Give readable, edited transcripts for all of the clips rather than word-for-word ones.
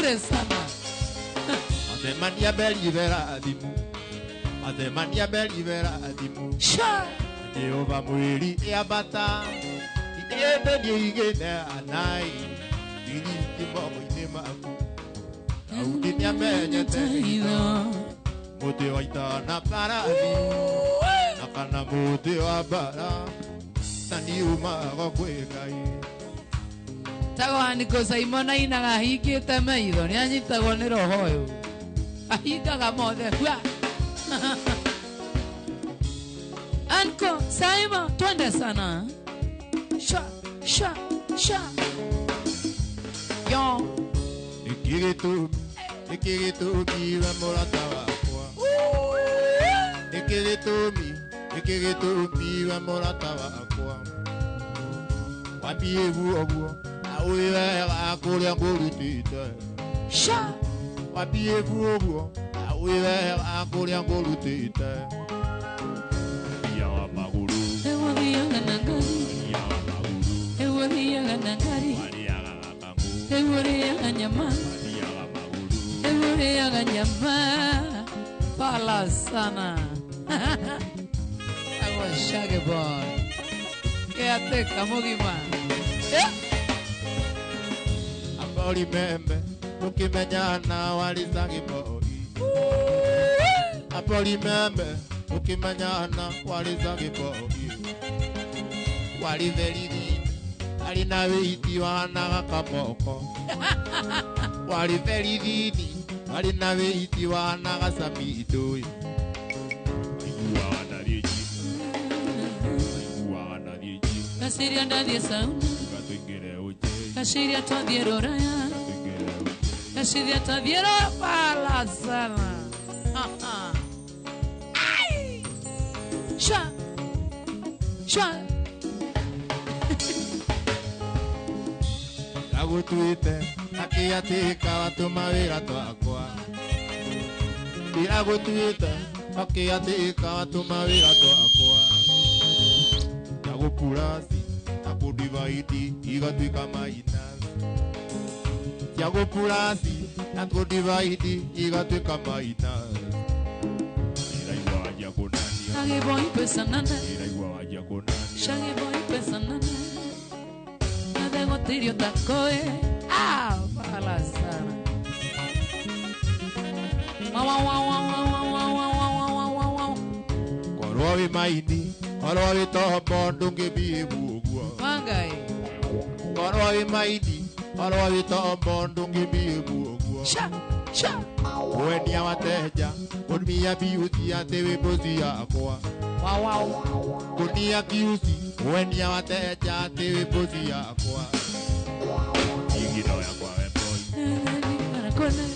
bure sana. Atemania belivera adimu. Atemania belivera adimu. Sha. Jehova mweli ya bata. Iende ni igene anai. Ili kimomo inema aku. Audi ni amenye teido. Mote wa itana paradi. Nakana mote wa bara. Tani umaga kwegai. Tago andiko Simona inaga hikite maitho ni anyitagwo ni roho uyu. Ahingaga mothe. Anko Simon twende sana. Sha sha sha. Yo. Nikiritu kiwa morata wakwa. Nikiritu kiwa morata wakwa. Wabievu obuo. Awe akulia ngolutite. Sha. Wabievu obuo. Awe akulia ngolutite. Ya maguru. Ewo dianga nangari. Ya maguru. Ewo dianga nangari. Ya kangu. Ewo dianga nyama. Ya maguru. Ewo dianga nyama. Pala sana. I was shaggy boy. Quédate, Kamogima. Amboli membe, ukimenyana walizangi boy. Amboli membe, ukimenyana walizangi boy. Walivelini, alina weiti wana kamoko. Walivelini, alina weiti wana kasamidoi. Kasiria ndadie sauna. Kasiria twadhiero raya. Kasiria twadhiero pala sana. Ai! Sha! Sha! Agutuite, akiatika watu mawira twakwa. Agutuite, akiatika watu mawira twakwa. Agupurasi, akudivaidi, igatuika maina. Agupurasi, akudivaidi, igatuika maina. Iraigwa waja konani. Shaggy boy pesa nana. Iraigwa waja konani. Shaggy boy pesa nana. Nadego tirio takoe. Ah, pala sana. Wow. Korwawi maini, korwawi tohombo ndungibibu ugwa. Wangai. Korwawi maini, korwawi tohombo ndungibibu ugwa. Sha. Wenia wateja, unmia biuti atewe bozi yakwa. Wow. Kunia kiusi, wenia wateja atewe bozi yakwa. Igino yakwa weboy.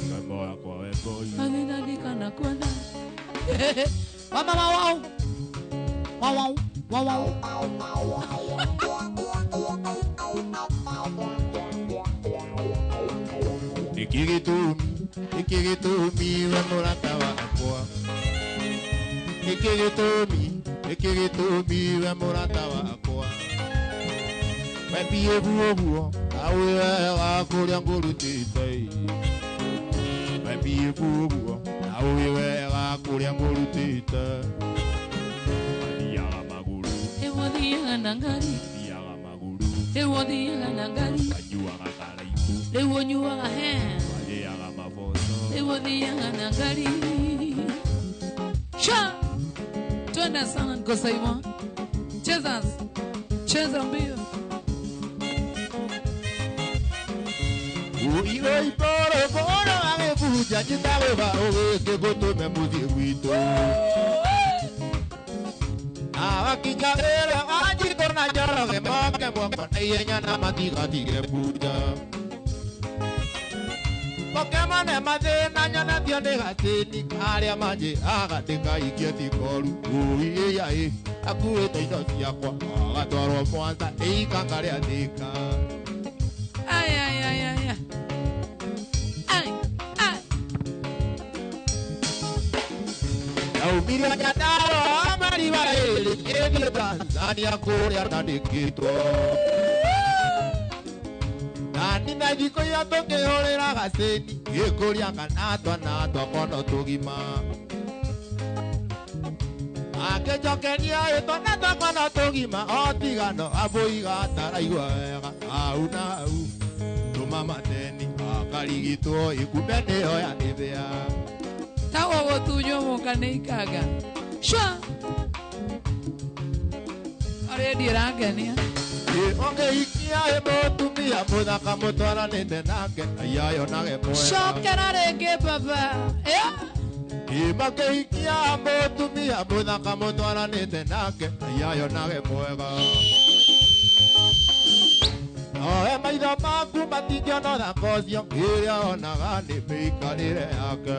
Igino yakwa weboy. Wow. Ikigitumi wa morata wakwa. Ikigitumi wa morata wakwa. Webievu obuo, awe akulia ngolutite. Webievu obuo, awe akulia ngolutite. Ya maguru. Ewo dianga nangari. Ya maguru. Ewo dianga nangari. Ajua kakaraiku. Ewo nyuanga he. Ya mafoto. Ewo dianga nangari. Sha. Twende sana Nko Simon. Cheza mbio. Uiwe iporo amevuja chitawe barowe kegoto memuzi wito. Awakijagera ajikorna jara kemake mwaka yenya na matiga tige puja. Pokemon madena nyana tiande gatini aria manje agateka ikieti koru. Uiye yae akuwe taido siakwa agatwaro mwanza eikangare atika. Ay. Umiria nyadaro amari varele Edio Tanzania kore anadikito Nani na thiko ya tũkĩhũrĩra gacĩni gĩkũria kana twana twakono tũgima akĩnjokeria twana twakono tũgima o tigano ambũiga ataraigua wega hau na hau tũma mateni akarigitwo ikume nĩyo yanĩthĩa tago gũtunywo mũka nĩ ikanga shwa arĩndi ĩrangenia ũngĩhikia mũtumia mũthaka mũtwaranĩte nake ayayonage mwega cokera rĩngĩ baba makĩhikia mũtumia mũthaka mũtwaranĩte nake ayayonage mwega oe maitho maku matingĩona ũthaka ũcio ĩrĩa onaga nĩ mĩikarĩre yake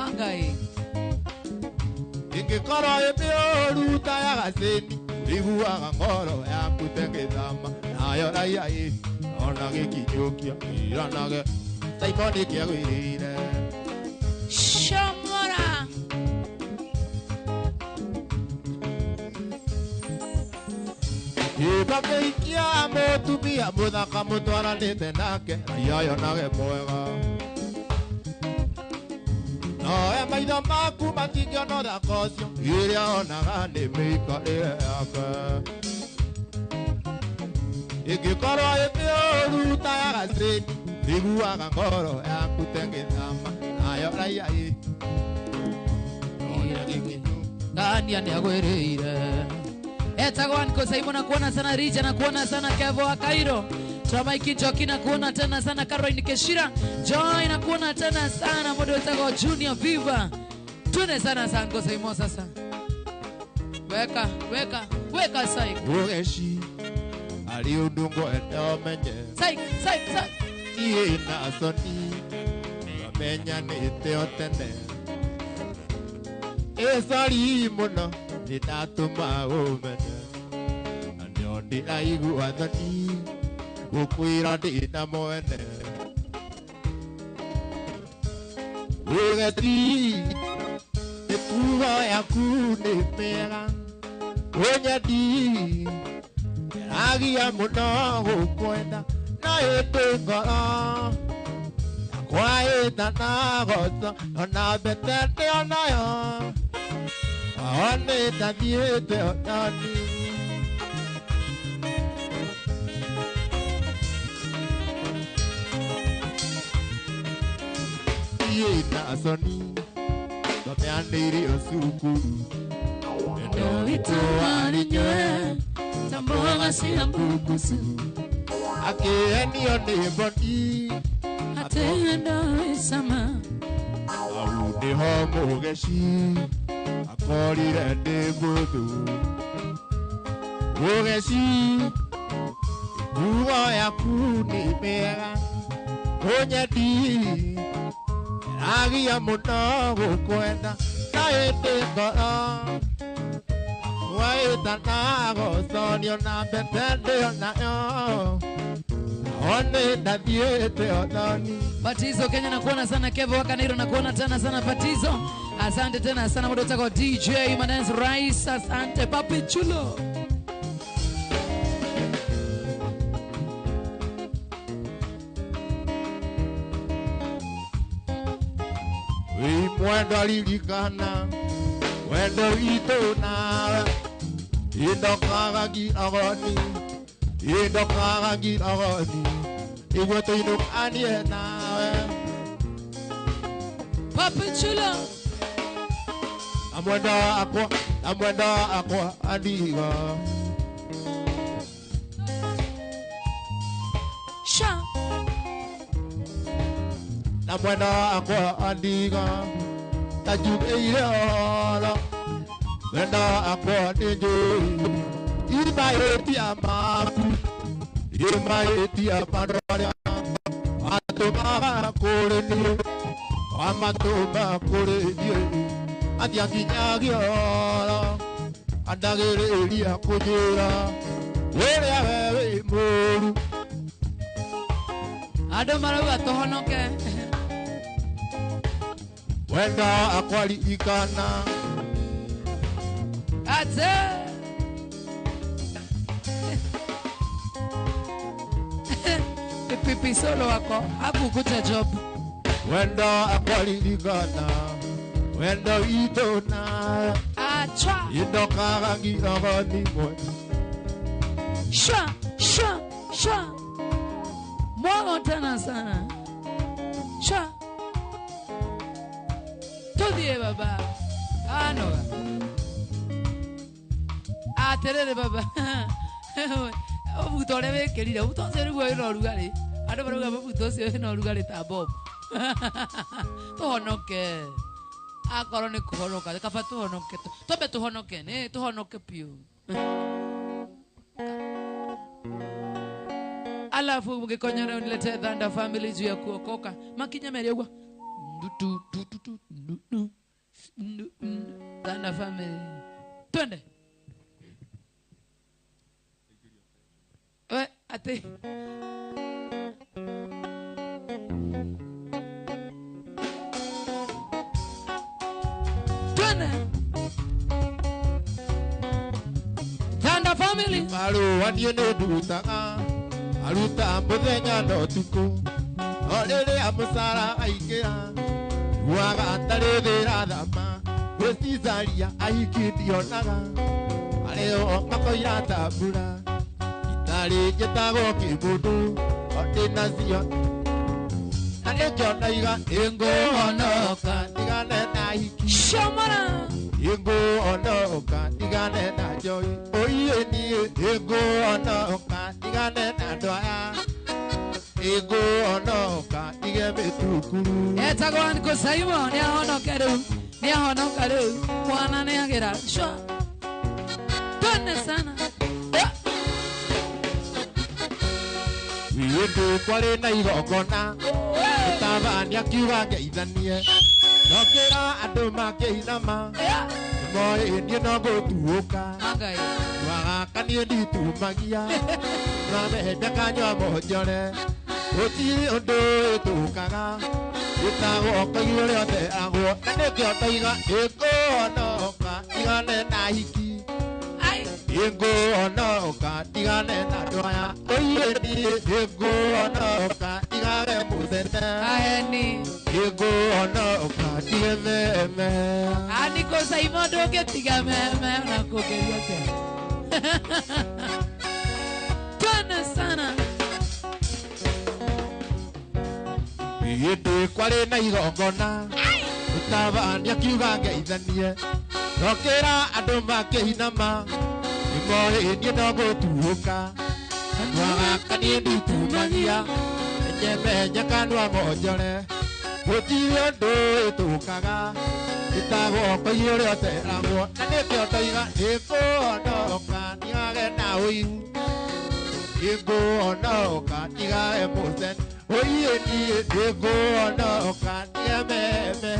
angai ingĩkorwo ĩ mĩũru ta ya gacĩni iguaga ngoro yaku tegĩthama nayo raia ona gĩkinyũkia iranage Simoni kĩagwĩrĩire Shamora makĩhikia mũtumia mũthaka mũtwaranĩte nake ayayonage mwega noe maitho maku matingĩona ũthaka ũcio ĩrĩa onaga nĩ mĩikarĩre yake ingĩkorwo ĩ mĩũru ta ya gacĩni iguaga ngoro yaku tegĩthama nayo raia ona gĩkinyũkia Dania nĩagwĩrĩire etagwo Anko Simon na kuona sana Rija na kuona sana Kevo wa Cairo Tramaiki Joki na kuona tena sana Caroline Keshira Joy na kuona tena sana Modo etagwo Junior Viva tune sana Anko Simon sasa weka saik ũgeci arĩ ũndũ ngwenda ũmenye saik niĩ na Soni twamenyanĩte o tene sori mũno nĩndatũma ũmene na nĩo ndĩraigua thoni gũkwĩra ndĩna mwene ũgeti mĩtugo yaku nĩ mĩega ũnyendi agia mũno gũkwenda na hĩndĩ ngoro yakwa ĩtana goco ona mbete ndĩonayo One tathiĩte onani na Soni twameanĩirio cukuru Ndo witũ warinywe tamboga cia mbukusu akĩhenio nĩ mboni atĩ ndo ĩcama au nĩho mũgeci akorire ndĩ mbũthũ mũgeci nguo yaku nĩ mĩega ũnyendi agia mũno gũkwenda na hĩndĩ ngoro waĩtana gũconio na mbete ndĩonayo one ndathiĩte othoni Batizo Kenya na kuona sana Kevo wa Kanairo na kuona tena sana Batizo asante tena sana Modo tako DJ Manens Rice asante Papi Chulo mwendo alirikana mwendo witũ nawe indokaga ngiragoni igwe tũinũkanie nawe Papi Chulo na mwendo wakwa andiga Sha na mwendo wakwa andiga tajugĩire oro mwendo wakwa nĩ njũĩ imahĩtia maku imahĩtia andũ arĩa matũmaga kũrĩ niĩ wamatũma kũrĩ niĩ atiakinyagia oro andagĩrĩria kũnjĩra ũrĩa we wĩ mũũru andũ marauga tũhonoke wenda akwaririkana ate pipi solo wako hapo kuta job wendo akwalirigana wendo idona acha indo karangi agani mwe sha mwago tena sana sha tudie baba ano aterere baba obutore bekerire obutose rugwa ino rugari ando baruga obutose ino rugari ta bob tuhonoke akoro ni kuhonoka kaba tuhonoke tobe tuhonoke ne tuhonoke pio alafu mgekonyana unilete Thunder Family juu ya kuokoka makinyemeria gwa Thunder Family twende we ate twende Thunder Family Maru wanie ne dutaga aruta muthenya no tuku orere amusara aikira waga tare thira thama gwicizaria aikindionaga areo makoira tabura itari njetago kimundu odina cio anekyo naiga ingo onoka ndigane na hiki shamara ingo onoka ndigane na joy oiye ni ingo onoka ndigane na ndoya ingo onoka ndigeme tukuru etagwan ko saimo ni ahonoka ru mwana ni agira sho tone sana wiindu kwari na igongona tabania kiuga ngeithanie nokira andu makiinama moe ni no gutuuka agai wagakanie nditumagia namehenda kanywa monjore gutiri undu itukaga gutagwo koigo riothe agwo na nikio toiga ikuonoka igane na hiki ikuonoka igane na ndoya oiye ikuonoka igane musete aheni ikuonoka igememe aniko saimo doge tigameme na kugeria ke tone sana Yende kware na igongona utabania kiuga ngeithanie nokira andu makiinama imoe ni no gutuuka wagakanie nditumagia nyemenya kanwa monjore gutiri undu itukaga itagwo koiyo riothe agwo na nikio toiga ikuonoka niage na uihu ikuonoka nigae musen oiye ni ikuonoka niameme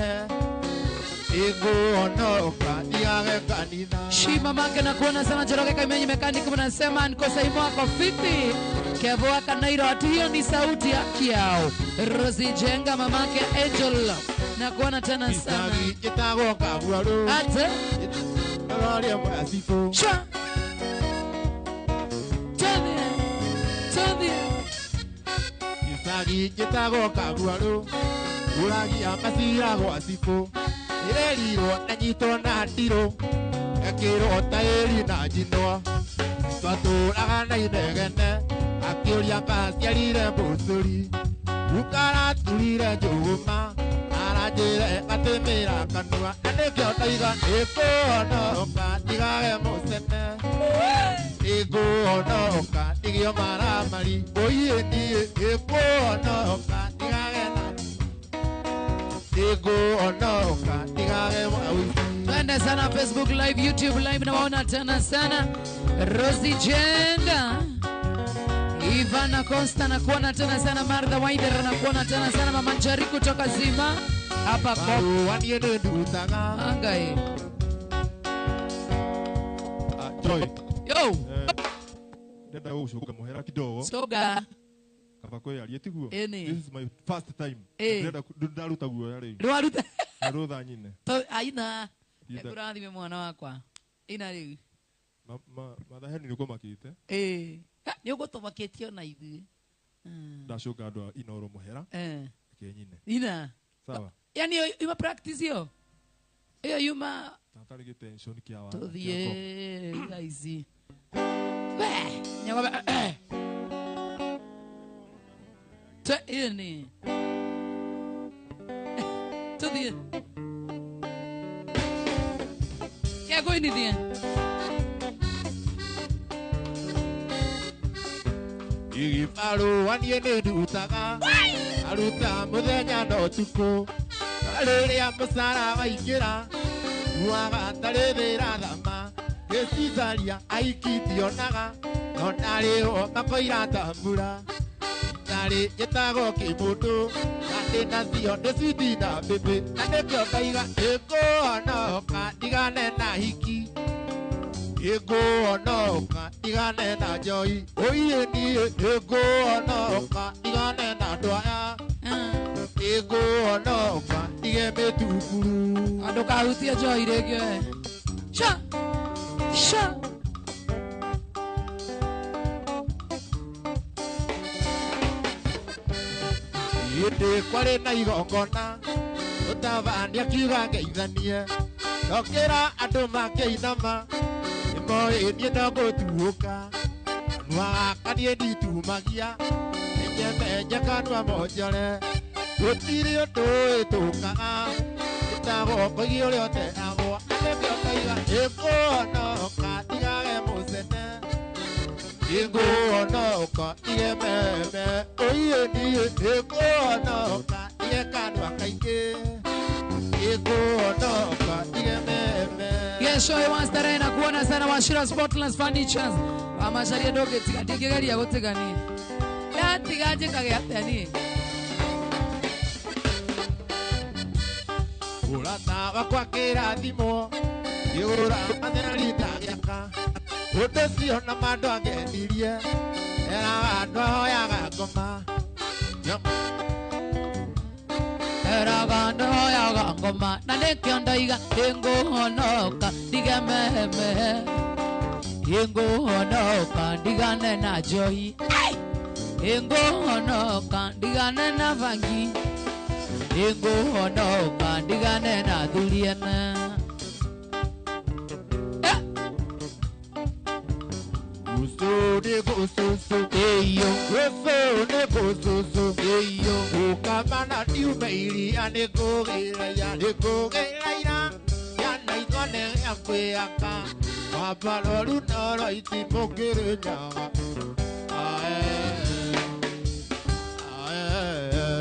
ikuonoka niage kanitha shima mange na kuona sana Njoroge Kaimenyi mechanic mnasema niko saimo wako fiti Kevo Kanairo ati hiyo ni sauti ya kiao Rosi Jenga mamake Angel na kuona tena sana itagwo kabuaru ate roria mwasifu cha tadie isagi itagwo kabuaru uragia masira gwasifu irerirwo na nyitwo na ndiro ekirwo tairi na njinwa twatũraga na inegene akĩũria ngaciarire mũcũri ukaraturire njũgũma aranjĩre gatĩmĩra kanua na nĩkĩo ndaiga ĩkũhonoka ndigage mũcene ĩkũhonoka ndigio maramari ũiĩ niĩ ĩkũhonoka ndigage na ĩkũhonoka ndigage mawĩci. Twende sana Facebook live, YouTube live na waona tena sana Rosi Jenga Ivana Costa na kuona tena sana Martha Wider na kuona tena sana Mama Njari kutoka Zima hapa kwa waniende ndutaga angai Joy yo ndenda gũcoka mũhera kidogo soga kaba kwĩaria tiguo Eni. this is my first time Eh. ndenda ndaruta guoya rĩu Rwaruta narutha nyine to aina Ida. ekurathime mwana wakwa ina riu mathaheni nĩguo makĩte ni ugutumakitio na ithuĩ Ndacoka andå inoro må hera kenyine ina sawa yani yuma practice yo iyo yuma tatari gä tension kä awa tuthie gaici we nyagobe ini tuthie kego ini thie Igibaru wanie nä ndutaga aruta muthenya na utuku riria mucara waingä ra ruaga tarä thä ra thama gä cicaria aiki ndionaga no narä o makoira tambura narä gä tagwo kä må ndå na ndä nacio nä citi na mbä na nä kä o ngaiga ä ngå honoka ndigane na hiki Onoka, igane na joy. Oye ni onoka, igane na doya. Onoka, igeme tukuru. Ando kahutia joy reggae. Sha, sha. Yende kware na igongona. Utavandia kiuga ngeithanie. Ndokera andũ makĩinama moĩ niĩ no gũtuũka kanua gaka niĩ nditumagia nĩnyemenye kanua monjore gũtirĩ ũndũ ĩtũkaga ĩtagwo koigi ũrĩa ũteagwo nĩkĩo ngaiga ĩkũhonoka ndigage mũcene ĩkũhonoka igememe ũiĩ niĩ ĩkũhonoka ige kanua kaingĩ Kesho iwanza tarehe na kuona sana Washira Spotless Furnitures Wamasharia doge tigari ya gotegani ya tigaje kage atani Urata wakwa kirathimo yura matheri tagiaka utocio na mandu agenirie era andu hoyaga ngoma Eragando ya ngoma na nekyo ndaiga inguhonoka ndigememe inguhonoka ndigane na joy inguhonoka ndigane na vangi inguhonoka ndigane na thuliana Gusto de gostoso eyo gusto de gostoso eyo ukamana diumeiri anekogira ya nekogira ya naikone yakweaka wapaloru noro itimokirenya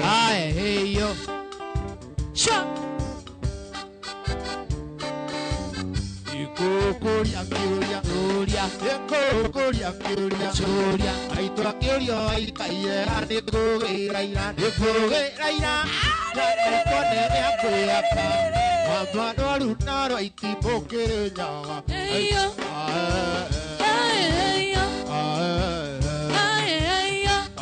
ae eyo sha Kokoria kioria Gloria kokoria kioria Gloria aitwa kioria aikaire ande kogira ira kone yakweaka wapaloru noro itimokirenya eyo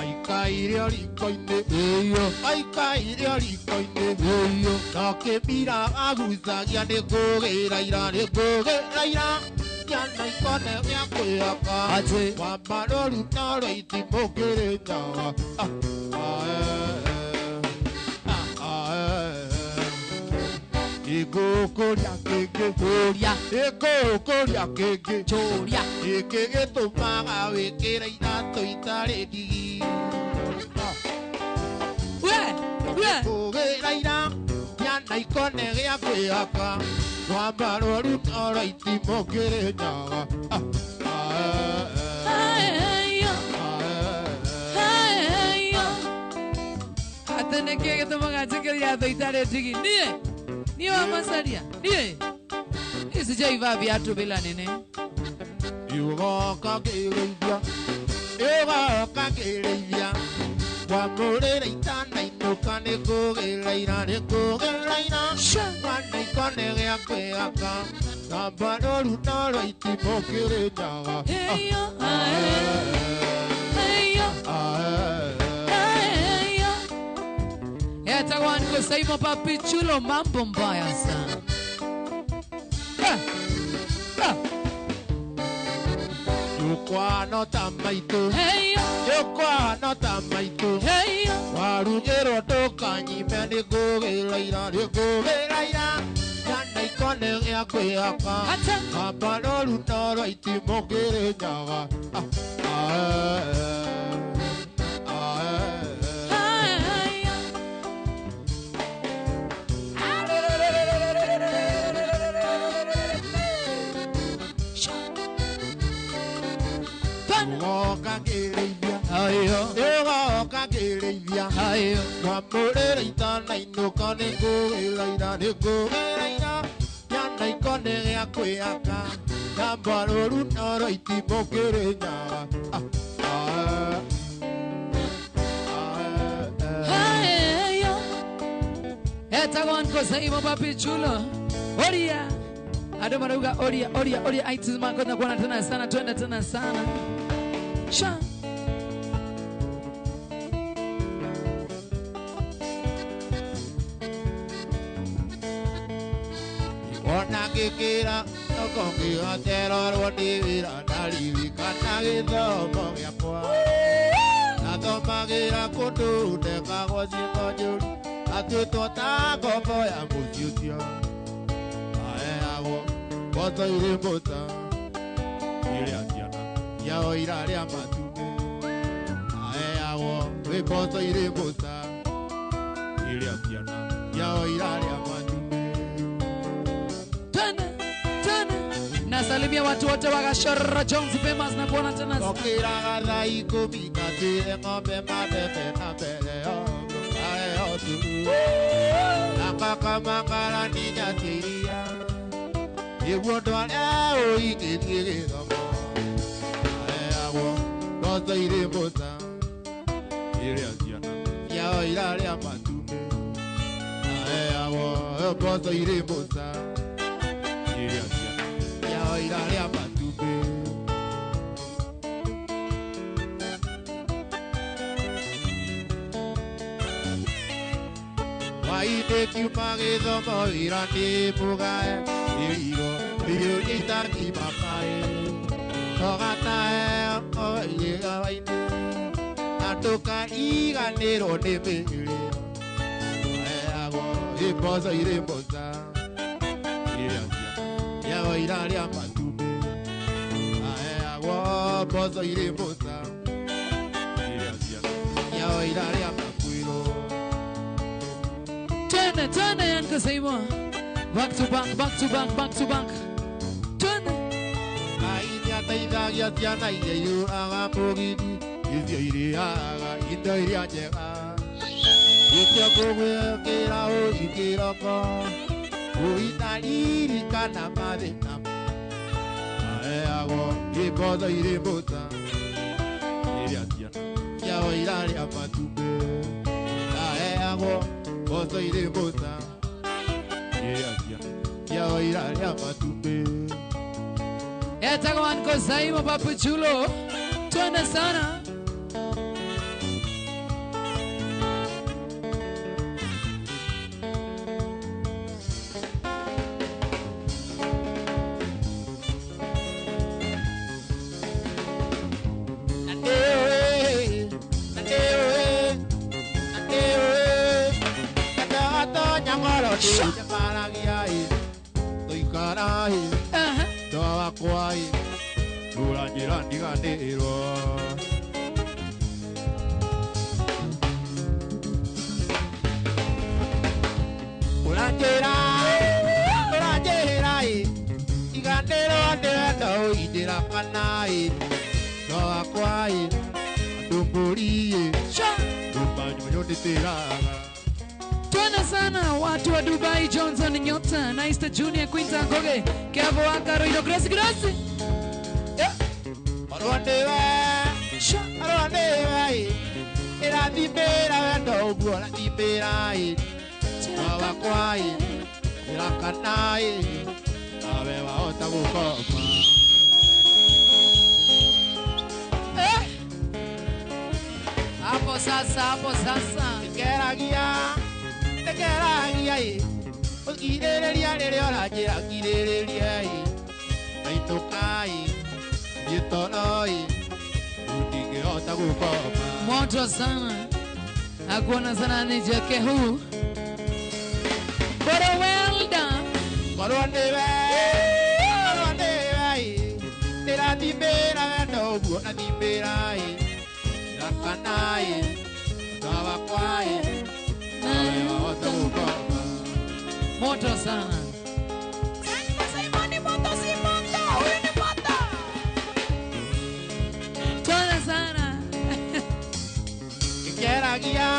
Aikaire rikoine eyo aikaire rikoine eyo nakemira aguzagia nikugira ira yana ikone yakweaka ate wambaloru noro itimokirenya Ikokoria kege Gloria Ikokoria kege Gloria Ikege tumaga wikira inato itare digi Kugira ira Yana ikone gya kweaka Wambaloru noro itimokirenya Atene kege tumaga chikeria to itare digi nie wa masaria nie isijaiva viatu bila nene Yugoka kireithia Wamurire itana inuka nikugira ira Wana ikone gya kweaka Wambaloru noro itimokirenya Heyo Etagwan kusaimo papi chulo mambo mbaya sana Yukwa no tamaitu Hey yo, Yukwa no tamaitu hey yo. Warugero toka nyime ni gugiraira Yana ikone ya kweaka Ata. Kabano lunoro itimogere nyaga Hey yo. Bana. Woka kireithia Hey yo, Woka kireithia hey yo. Wamurere itana inuka ni gugiraira Yana ikone ya kweaka Kabano lunoro itimogere nyaga Hey yo. Etagwan ko sa imo papi chulo. Oria. Ado maruga oria aitu mako na kuona tena sana twende tena sana. Sha. Ona gikira nokongiga terorwo nĩ wĩra ndaririkana gĩthomo gĩakwa nathomagĩra kũndũ ndekagwo ciĩko njũru atuĩtwo ta ngombo ya mũciĩ ũcio aheagwo mboco irĩ mbũta iria ciana ciao irarĩa matumbĩ aheagwo wĩ mboco irĩ mbũta iria ciana ciao irarĩa matumbĩ. Nasalimia watu wote wa Gashora Jones famous na kuona tena. Tokira gara ikumi katire ng'ombe mabebe na mbere yongo ae oturu Nakakamangara ni nyatiria Iwo ndwara ũingĩrie gĩthomo aheagwo mboco irĩ mbũta iria ciana ciao irarĩa matumbĩ aheagwo mboco irĩ mbũta iria ciana ciao irarĩa matumbĩ. Waide kiuma gĩthomo wĩra nĩ mũgae irigo irio itaki mapae togatae oigawaine andũka iganĩrwo nĩ mĩrĩo aheagwo mboco irĩ mbũta iria ciao irarĩa matumbĩ aheagwo mboco irĩ mbũta iria ciao irarĩa makwĩrwo. Turn and go say more. Back to back, back to back, back to back. Turn. Ainya teithagia ciana iria irũaga mũgidi icio irĩaga indo iria njega icio ngũgwĩkĩra ũingĩroko ũitaririkana mathĩna aheagwo mboco irĩ mbũta iria ciana ciao irarĩa matumbĩ aheagwo mboco irĩ mbũta iria ciana ciao irarĩa matumbĩ. Etagwan ko sa imo papi chulo. Twende sana. Twende sana watu wa Dubai Johnson Nyota Naista Junior Quinta Ngoge Kevo Akaro ino Gracie Gracie. Hapo sasa. Tekeragia ukirĩrĩria rĩrĩa ũranjĩra kirĩrĩria ainũkai Yetonoi utingehota gukoma. Moto sana. Hakuona sana nijeke huu. But well done. Korondebe Tera dibera no buona dibera Rakanai Kawakwai Yetonota gukoma. Moto sana. Tona sana. Keragia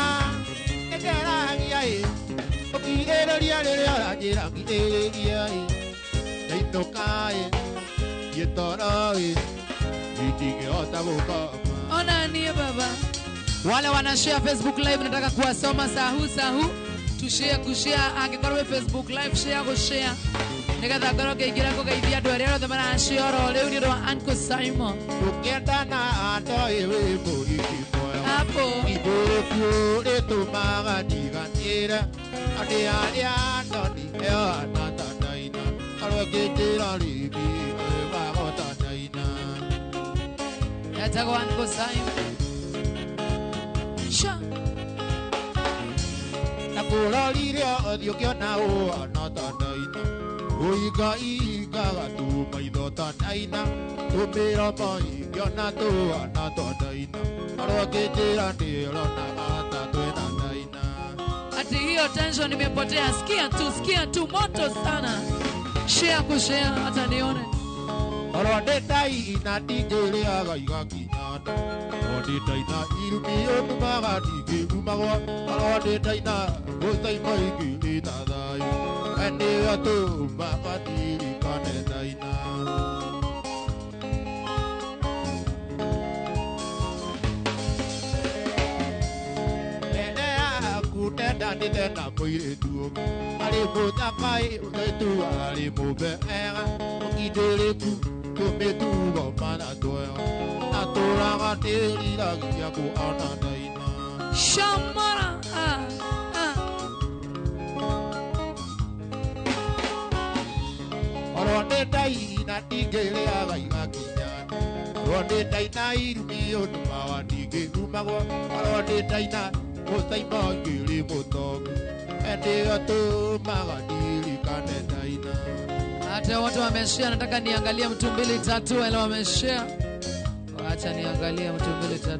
Okirera jira kitegia Daitokai Yetonoi utingehota gukoma. Ona nie baba. Wale wanashare Facebook live nataka kuwasoma sahu. Tushare kushare akikorwe Facebook live share go share. Nikatha goroke igira ko gaithia andu aria othe marashare riu ni ro Uncle Simon. Ukienda na ando iwe muriki moyo. Hapo. Iguru letumaga diganira. Adi andoni eo natataina. Alwakitira libi eva gotataina. Yatago Uncle Simon. Sha. Nakurorire othio kiona o natataina. Uiga gatu maitho tataina. Tumira mai kiona tu natataina. Alwakitira ndiro na atatwena taina. Ati hiyo tension imepotea. Sikia tu moto sana. Share kushare hata nione. Alwadetai na tigere aga igakinyana. Alwadetai na irumio numaga tige numagwa. Alwadetai na gosai maigiri na thai. Ene atu magatiri kane taina. Kutenda nitenda mwire tuo. Ali mutakai utetu ali mubea. Ukideleku kumetu gomana toya. Natura gateri lagi yaku anadaina. Shamara. Ronde dai na tigele aga igakinyana. Ronde dai na irumio numawa tige numagwa. Ronde dai na Osai magiri motogu. Ende atu magadiri kane daina. Hata watu wameshare, nataka niangalie mtu 2 3 wale wameshare. Acha niangalie mtu 2 3.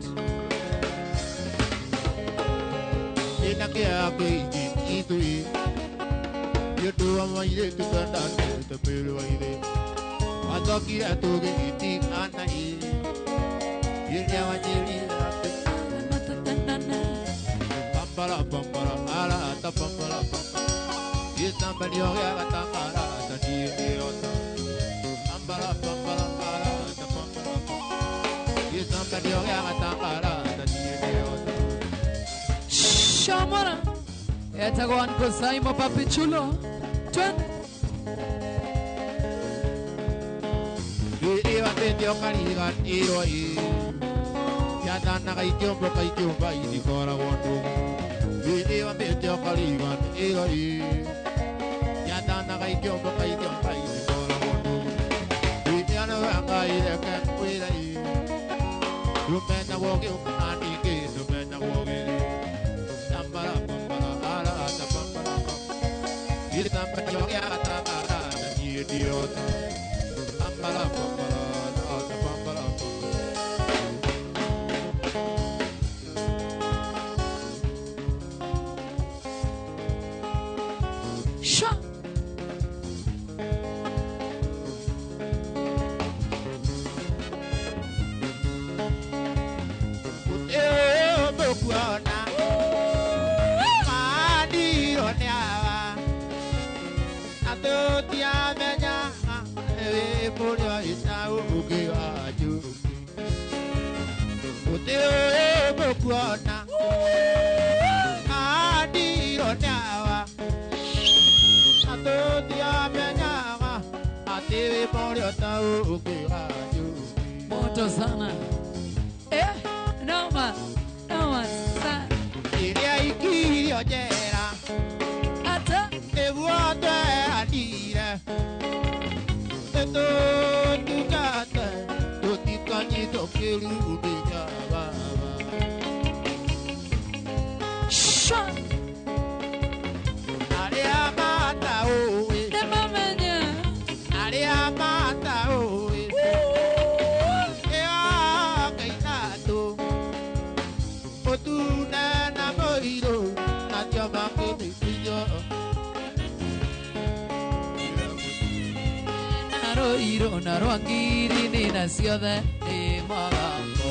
Ina kia keiji itui. Yetu amaile tukanda tepelu waile. Adoki atoge iti anai. Yenya wajili Pambara, ala tapambara. Yesambali oya katangara tadi ota. Pambara, ala tapambara. Yesambali oya katangara tadi ota. Shamara. Yatago Uncle Simon papi chulo. Twende. Iwa petio kaligan iroi. Yatana kaikiombo kaikiomba idikora wondo. Iwa petio kaligan iroi. Yatana kaikiombo kaikiomba idikora wondo. Iwana wanga ideke kwilai. Lumena wogi umani ke lumena wogi. Sambara pambara ala tapambara. Yitamba yogi atakara idiota. Sambara pambara ala tapambara. Sha. Kuana Madi Roneava Atotia Menya Puria Isau Ugiaju Uteo Kuana Madi Roneava Atotia Menya Ati Puria Tau Ugiaju Moto sana. Noma sana. Iria iki ojera Ata Evuote adire Eto tukate Tuti kirumenya baba Sha. Ariamata oe Nemamenya. Ariamata oe Ea kainato Otuna na moiro Na tiama kene kiyo Naroiro naroangiri nina ciothe nĩ magambo.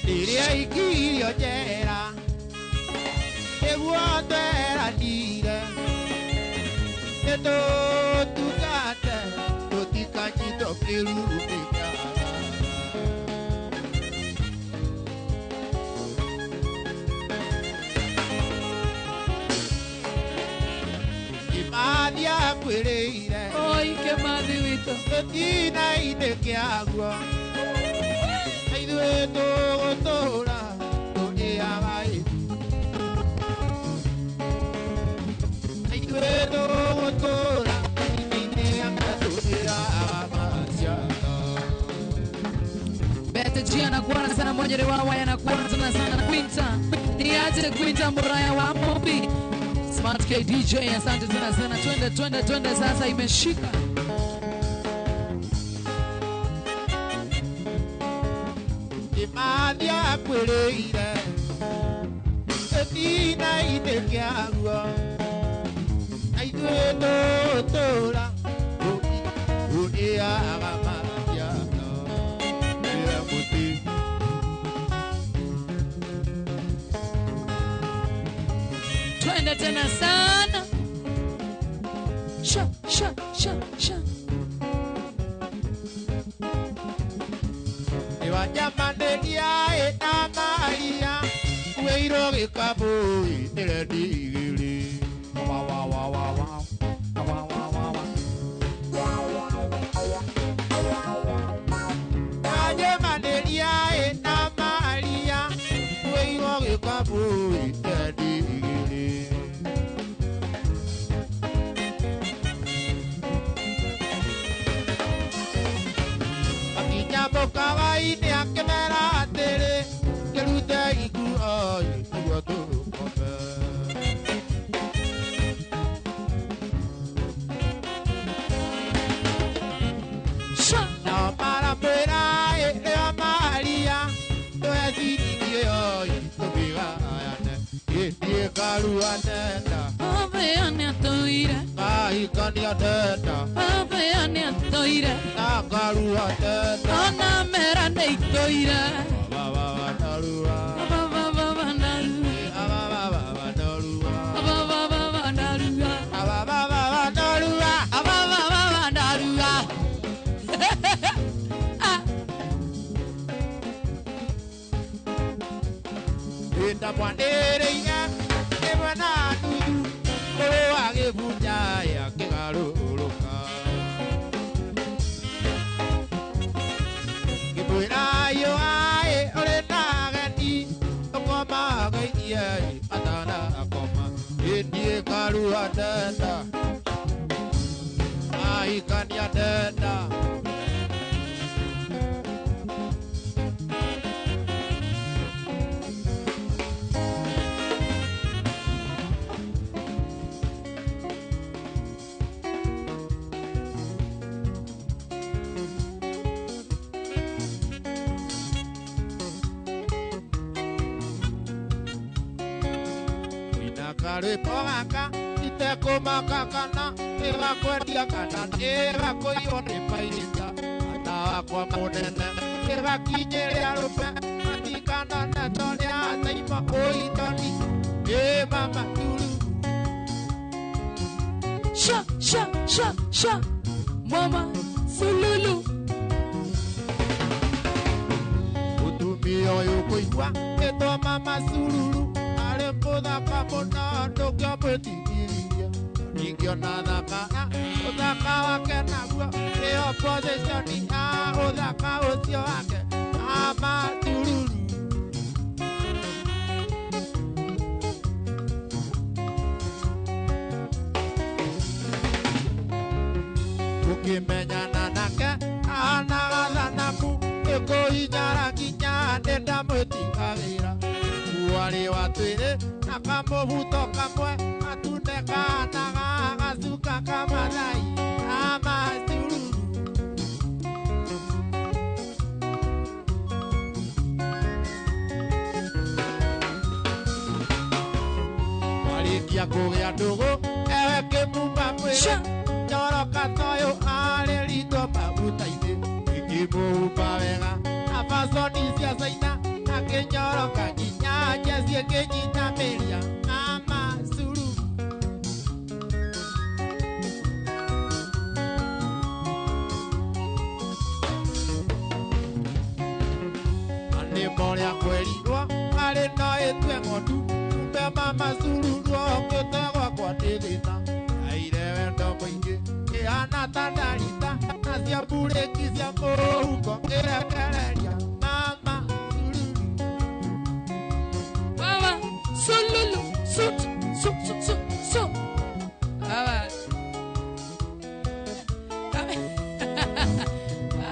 Rĩrĩa ikirio njera nĩguo tweranire nĩtũtungate tũtikanyitwo kĩruru-inĩ Kimathi akwĩrĩire Oi Kimathi witũ gĩtina-inĩ kĩaguo na ithuĩ tũgũtũũra tũrĩaga na ithuĩ tũgũtũũra gĩtina-inĩ gĩakwa tũrĩaga maciaro Bete G anakuona sana Mwanyere Wawa anakuona sana sana Quinta. Niaje Quinta Muraya wa Mobi. Smart K DJ asante sana sana. Twende sasa imeshika. Kimathi akwĩrĩire gĩtina-inĩ kĩaguo na ithuĩ tũgũtũũra tũrĩaga maciaro rĩrĩa mũtĩ Twende tena sana. Sha sha sha sha. Iwajamanderia ena maria Uweiro gĩkabũ nĩrendigĩrĩ Wa wa wa wa wa Wa wa wa wa Iwajamanderia ena maria Uweiro gĩkabũ nĩrendigĩrĩ Kawaii-inĩ akĩmera atĩrĩ kĩrute iguoĩ nĩguo tũkome nao maramwĩra ĩrĩa maria tweciringi ĩyoĩ tũmĩgayane gĩthiĩ karua nenda Obeane atoire. kahikania nenda Obeane atoire. na karua nenda Ona mera neitoire. Baba narua Baba baba naru. Baba narua Baba baba naru. Baba narua Baba baba naru. Ah. Enda mwandereire nĩwe na nuthu ũrĩ agĩbunja akĩgarũrũka ngĩmwĩra yũĩ ũrĩ na ageni ũkomagainie atanakoma ĩniĩ karua ndenda ahikania ndenda Karĩko gaka itekũmaka kana ĩgakwendia kana ĩgakũiywo nĩ maitha ata wakwa mũnene ĩgakinyĩria rũbe matikana na tũrĩa ataima ũitoni ĩ mama turu Sha sha sha sha. Mama Sululu. ũtumia ũyũ kũigua ĩtwo mama Sululu arĩ mũthaka mũno ndũngĩamwĩtigĩria ningĩ ona thaka ũthaka wake naguo nĩyo position ya ũthaka ũcio wake mama Sululu ũkĩmenyana nake ana kagira wale watwire na kamubuto kamwe atundeka na gazuka kama rai ama sururu walikia kugia ndugu ewe kimumba mwire nyoroka toyo ale lito mabutaine ikimumba wega afasoni cia saina akenyoroka nginya cie kenyita meria ama sururu ane moria kwerirwa ale no etwe ng'ondu kumbe mama sururu oketegwa kwa ndithina aire wendo mwingi ihana tandarita na cia mburĩki cia mũhuko ngĩrekereria mama Sululu, sut, sut, sut, sut, sut.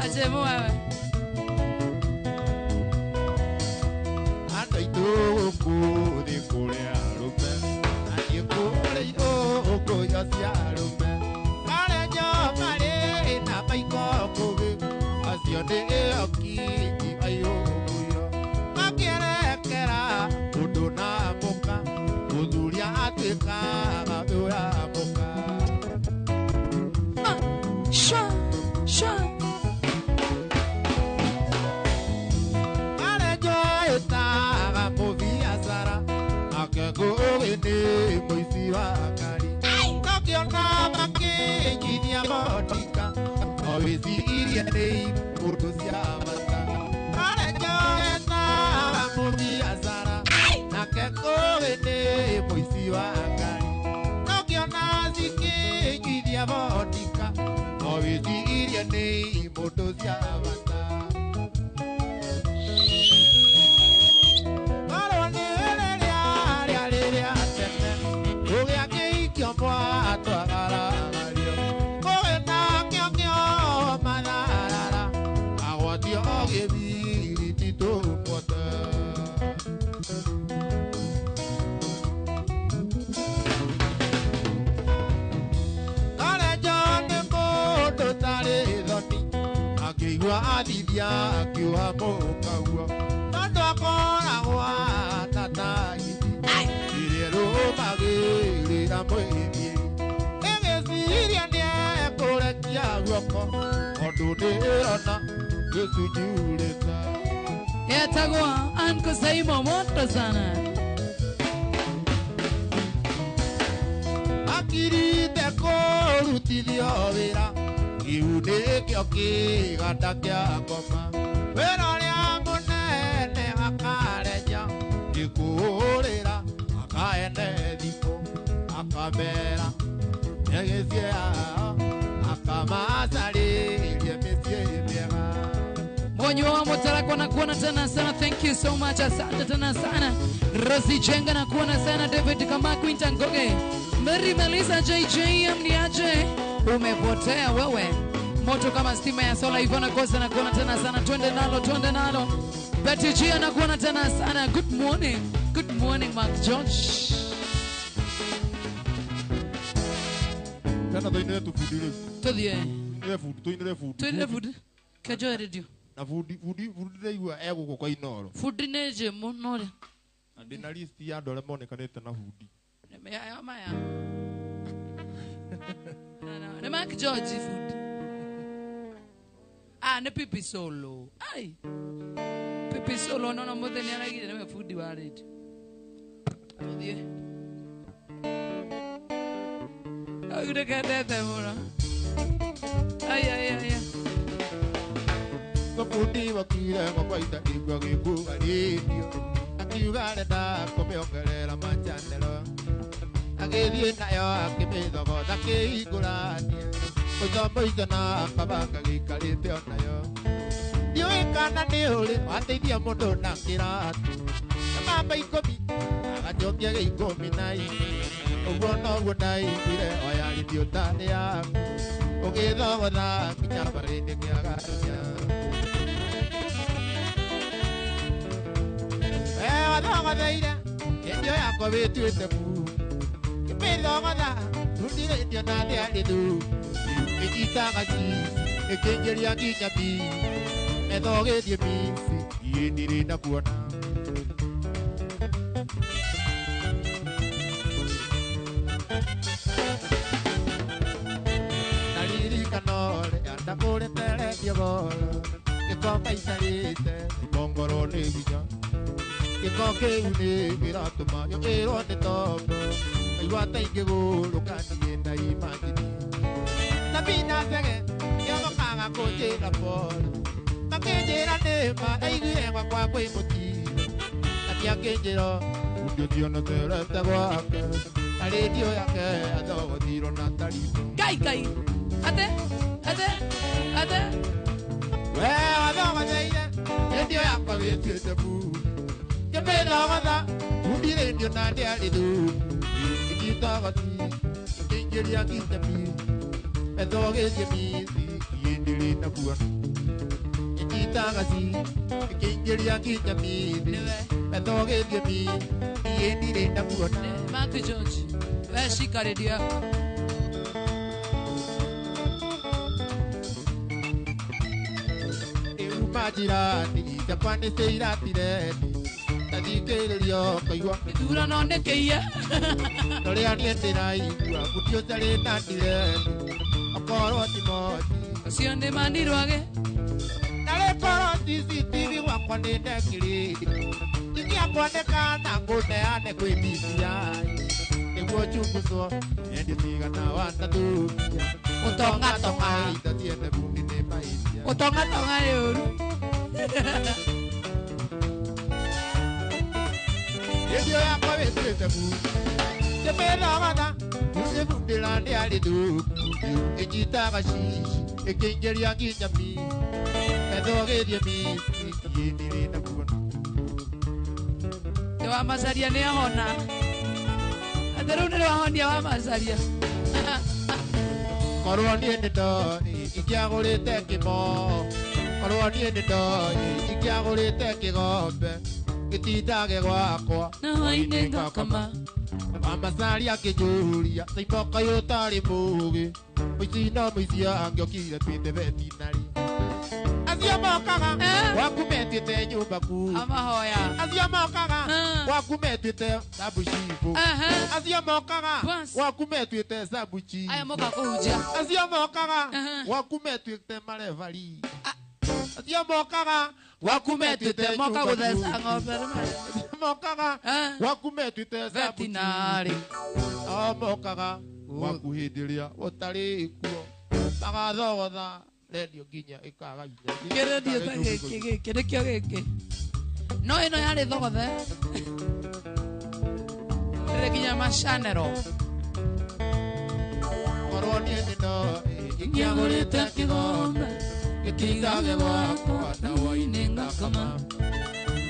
Aje muawe. anda ituku ni kuria rume ani kuri oko ya cia rume kare nyo mari na maiko kugi acio ni oki ayo kuyo makierekera undu na muka uthuria atwikaga ura muka Sha, sha. etaga mubiacara akegũgĩnĩ mũici wa ngari tũkĩona makĩnyithia motika owĩcirie nĩ mũndũ cia bata arenjo etaga mubiacara akegũgĩnĩ mũici wa ngari tũkĩona cikĩnyithia motika owĩcirie nĩ mũndũ cia bata Adithia akiuha mũkaguo tondũ akoragwa tatagithi iria rũmagĩrĩra mwĩthie ĩgĩciria nĩekũrekia guoko tondũ nĩrona gĩcunjurĩte Etagwa Uncle Saimo moto sana. akirite kũrutithio wĩra kiune kio kiganda kia ngoma wĩra ũrĩa mũnene akareja gĩkũrĩra akaene thikũ akamera negĩcie yao akamacarĩrie mĩciĩ mĩega Monyo wa Motarakwa na kuona tena sana. Thank you so much. Asante tena sana. Rosi Jenga na kuona sana. David Kamaku Intangoge. Mary Melissa JJ Amniaje. Umepotea wewe. Moto kama stima ya sola hivyo na kosa na kuona tena sana. Twende nalo, twende nalo. Betty Gia na kuona tena sana. Good morning. Good morning Mark George. kana toinire tufudire Tudie. toinire food Tudie food. Kajo radio. na food igua egũkũ kwa inoro Food neje monore. andi na list ya andũ arĩa monekanĩte na food Ya maya. Ne Mark George food. Ne Pipi Solo. Ai. Pipi Solo no mothe ni aragire ne food wa radio. Tudie. Agure kadete mura. Ai. Kaputi wakire ngokwaita igwa gĩkuga radio akiuga arenda kũmĩongerera machanelo agĩthiĩ nayo akĩmĩthogotha akĩhingũrania mũtomboito na akabanga gĩikarĩte o nayo ndiũĩ kana nĩ ũrĩ wateithia mũndũ na kĩratũ na mamba 10 agacokia gĩ 12 ũguo noguo ndaiguire oyarithio ta nĩ yaku ũgĩthogotha nginya mbarĩ-inĩ kĩa garaja wathoga theire endio yakwa wituite mu kimithogotha tundire ndio na thia rithu ikitaga sisi ikingeria nginya bi methogerie misi yendire na kuona nariri kanore anda kure tere diogoro ikomba isarite bongoro ni binya ikoke une biratuma yo ero ne tobo iwata ingeguru kanienda imagine Sabina sege yo kanga kujira pole makejera nema aigire kwa kwimuti atia kejero ndio diona tereta gwake radio yake adogo diro na tarifu kai ate we adogo deide radio yakwa wetete bu kemeda wada udire ndio na dia lidu ikita gati kingeria kitabi edoge jemisi yendire na kuana itagasi kingeria kitamidi edoge jemi yendire na kuana Mark George we shika radio Majirani Japani seiratire tadikerio kaigwa Dura no nekeia Tore aniendera igua kutio tare tandire Akoro timoti Sionde mandirwage Nale koro CCTV wakwa nindekiri Ikia kwonekana nguneane kwi BCI Niguo chunguzwo endi tigana watatukia Utonga itatiene bundi ne maisia Utonga yuru Ndio yakwa wetete bu Tepela wana Usebundela ndi alidu Ejitaga shishi Ekengeria kinyami Edogerie misi Yendire na kuona Ewa mazaria ne hona Aderu ne honia wa mazaria Korwo niende ndoni Ikiagurite kimo Korwo niende ndoni Ikiagurite kigombe Gitindage gwakwa Nahoine ngakama Amasaria kijuria Saimoka yotari mugi Muicina muicia angiokire pite vetinari Azia mokaga Wakumetite nyumba ku Amahoya Azia mokaga Wakumetite sabushifu Azia mokaga Wakumetite sabuchi Aya moka kuja Azia mokaga Wakumetite marevari Azia mokaga Wakumetite moka guthesa ng'ombe mokaga wakumetite vetinari mokaga wakuhindiria utari kuo magathogotha redio nginya ikaga Keredio ta giki nikio giki No ino yari thogothe Reginya machanero korwo nie ndindo ikiagurite kigombe gitindage gwakwa na waine ngakama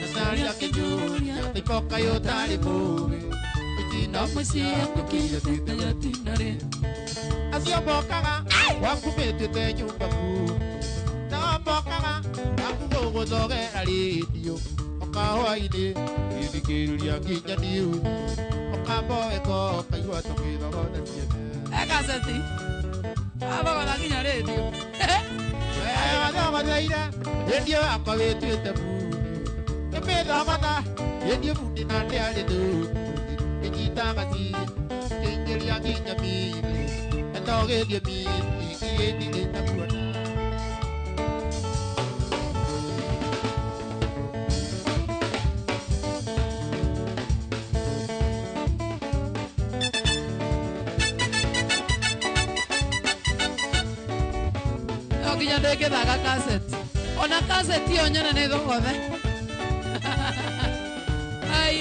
Nasaria kijuria tipoka yotari mugi No musia kukia tita tinare Azia mokaga wakumetite nyumba ku na mokaga akugogotogera radio okahoine ithikiriria nginya niu okamboeko kaigua tukithogotha ciene Ekaseti Abagotha nginya radio wathogotheire radio yakwa wituite bundi imithogotha radio bundi na ndi ari thuku inyitaga ci kingeria nginya miri etogerie miri igendire na kuona Nginya ndĩngĩthaga cassette ona cassette ĩyo nyone nĩ thogothe ai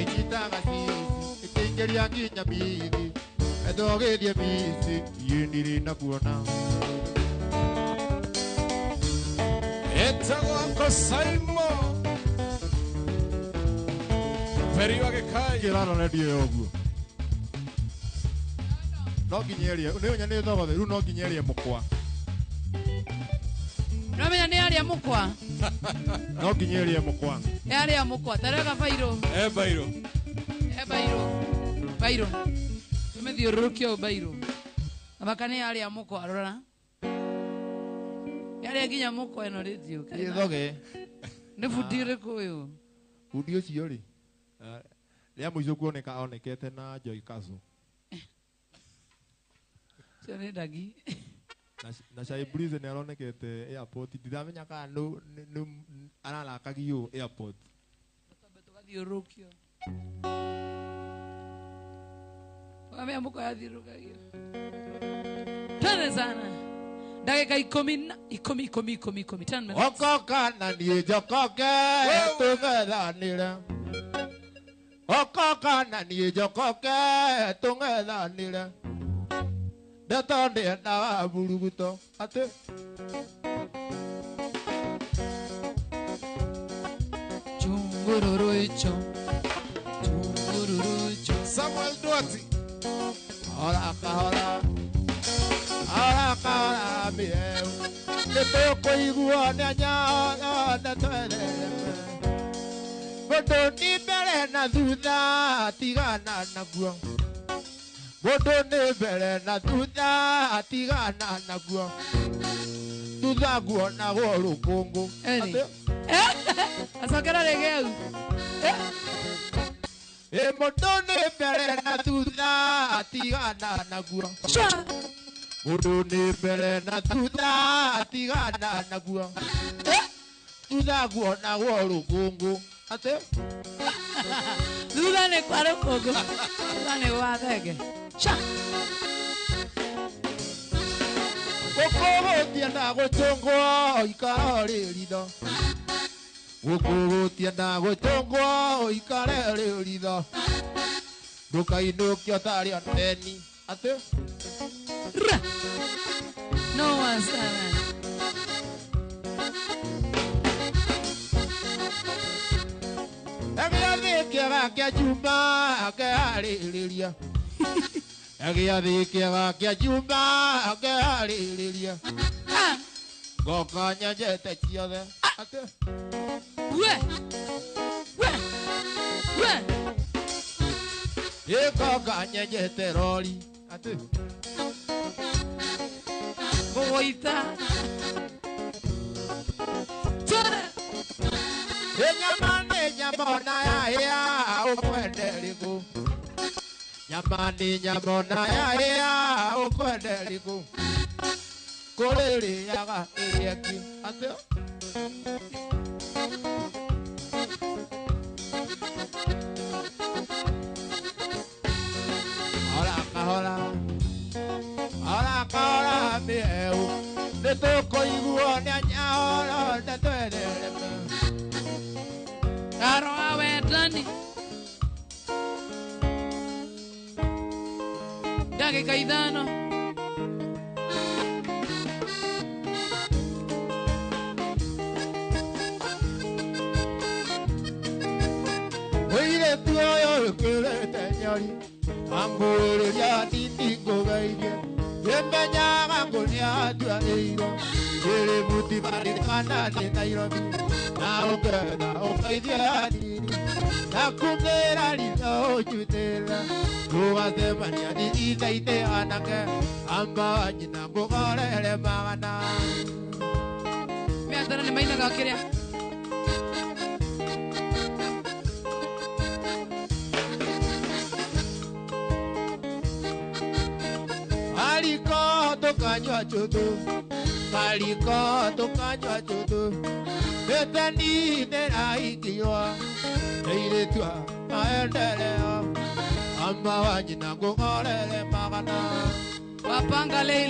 inyitaga ci ikingeria nginya miri edogerie misi yendire na kuona Uncle Simon. Very well, Kirano na dio yogu. No ginyerie, leo nyane ndo the no ginyerie mukwa. Ramenya ni ari amukwa. No ginyerie mukwa. Ari amukwa, tarega bairo. Bairo. Bairo. Bairo. Tumethi urukio bairo. Abakane ari amukwa rora. Yari nginya mukwa eno radio. Ithoge. Ni budire koyo. Udio ciori. Lia muizo kuoneka onekete na Joy Kazo. Sene dagi. Na Shai Breeze ne aronekete airport. Didamenya ka no anala kagio airport. Tukathi urukio. Wame amukwa yathirukagio. Tane sana. Dakika 10 10 minutes. Okoka na nie jokoke tungethanire. Okoka na nie jokoke tungethanire. Ndetonde na buruguto ate. Chungururucho. Samuel Duati. Ora kahora. Ora kahora mieu. Netoko igua nyanya na twere. Bodo ni bere na thutha tigana naguo. Bodo ni bere na thutha tigana naguo. Thutha guo na go rukungu. Asokera regeu. Bodo ni bere na thutha tigana naguo. Bodo ni bere na thutha tigana naguo. Thutha guo na go rukungu. Ate Lula ne kwaro kogo. Lula ne wadege. Cha. Gokogo tienda gochongo ikare rido. Gokogo tienda gochongo ikare rido. Ndukainukio tari oneni. Ate No one's there. Egiathikiaga kia juma keharĩrĩria. Egiathikiaga kia juma keharĩrĩria. Ngoka nyenjete ciothe. Ate Ngoka nyenjete rori. Ate Goita. Chora. Nyamona ya ukwendeliku. Nyamona ya ukwendeliku. Kolele yaga erieki. Ate Hola mieu. De toko iguo nyanya hola de twedele. Aro awe dani. Dakika 5. Oire tuoyo kirete nyori. Ambure ya titingo gaidia. Yemenyaga kunia tuairo. Yere muti bari kana de Nairobi. Na okeda okaidia nini. Na kumera lizo chutela. Kuwate mania di itaite anake. Amba jina bogorele magana. Me atara ni maina gakiria. Aliko tokanywa choto. Aliko tokanywa choto. Betani nera ikiwa. Eire tua maendeleo. Amba wajina kugorele magana. Wapanga leili.